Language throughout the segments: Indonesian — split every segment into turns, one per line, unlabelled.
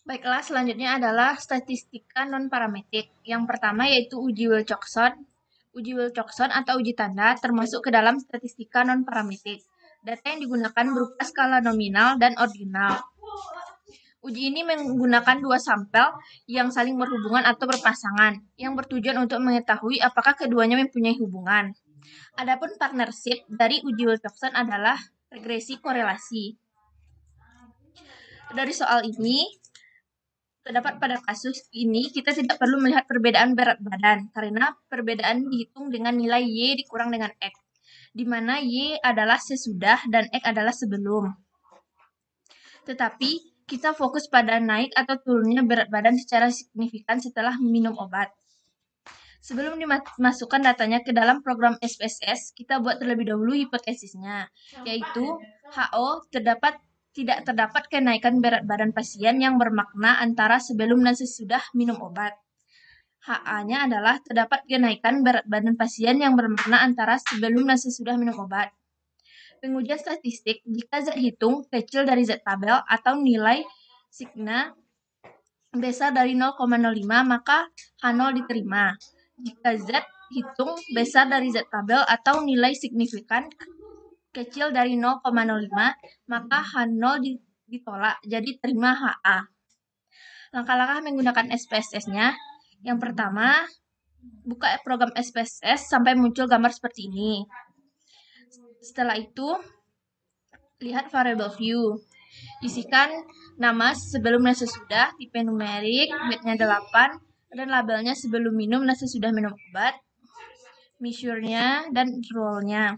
Baiklah, selanjutnya adalah statistika non-parametrik. Yang pertama yaitu uji Wilcoxon. Uji Wilcoxon atau uji tanda termasuk ke dalam statistika non-parametrik. Data yang digunakan berupa skala nominal dan ordinal. Uji ini menggunakan dua sampel yang saling berhubungan atau berpasangan, yang bertujuan untuk mengetahui apakah keduanya mempunyai hubungan. Adapun partnership dari uji Wilcoxon adalah regresi korelasi. Dari soal ini, terdapat pada kasus ini kita tidak perlu melihat perbedaan berat badan karena perbedaan dihitung dengan nilai Y dikurang dengan X, di mana Y adalah sesudah dan X adalah sebelum. Tetapi kita fokus pada naik atau turunnya berat badan secara signifikan setelah minum obat. Sebelum dimasukkan datanya ke dalam program SPSS, kita buat terlebih dahulu hipotesisnya, yaitu HO tidak terdapat kenaikan berat badan pasien yang bermakna antara sebelum dan sesudah minum obat. HA-nya adalah terdapat kenaikan berat badan pasien yang bermakna antara sebelum dan sesudah minum obat. Pengujian statistik, jika Z hitung kecil dari Z tabel atau nilai sigma besar dari 0,05, maka H0 diterima. Jika Z hitung besar dari Z tabel atau nilai signifikan kecil dari 0,05, maka H0 ditolak, jadi terima HA. Langkah-langkah menggunakan SPSS-nya. Yang pertama, buka program SPSS sampai muncul gambar seperti ini. Setelah itu, lihat variable view. Isikan nama sebelum dan sesudah, tipe numerik, bitnya 8, dan labelnya sebelum minum dan sesudah minum obat, measure-nya, dan role-nya.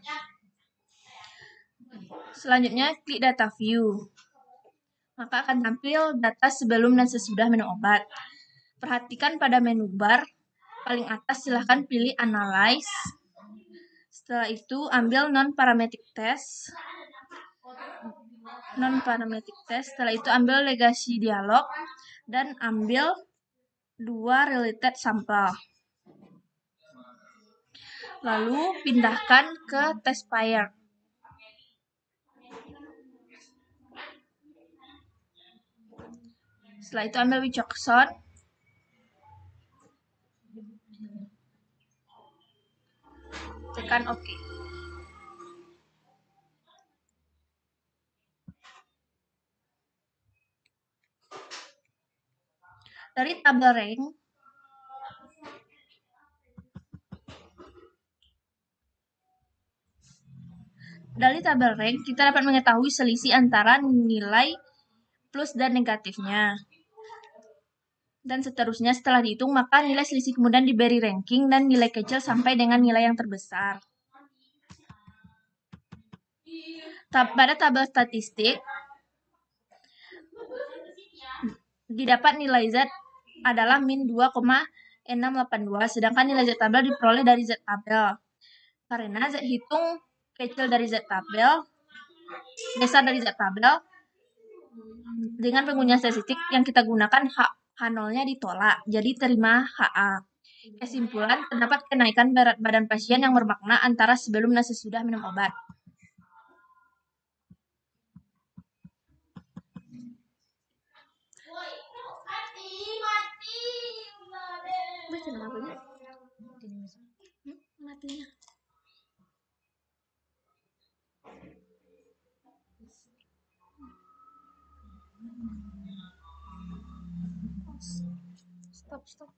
Selanjutnya, klik data view. Maka akan tampil data sebelum dan sesudah minum obat. Perhatikan pada menu bar, paling atas silahkan pilih Analyze. Setelah itu, ambil non-parametric test. Setelah itu, ambil legacy dialog. Dan ambil 2 related sampel. Lalu, pindahkan ke testfire. Setelah itu, ambil Wilcoxon. Tekan OK. Dari tabel rank, kita dapat mengetahui selisih antara nilai plus dan negatifnya. Dan seterusnya setelah dihitung, maka nilai selisih kemudian diberi ranking dan nilai kecil sampai dengan nilai yang terbesar. Pada tabel statistik, didapat nilai Z adalah min 2,682, sedangkan nilai Z tabel diperoleh dari Z tabel. Karena Z hitung kecil dari Z tabel, besar dari Z tabel, dengan pengundian statistik yang kita gunakan H0-nya ditolak, jadi terima HA. Kesimpulan, terdapat kenaikan berat badan pasien yang bermakna antara sebelum dan sesudah minum obat. Matinya. Stop.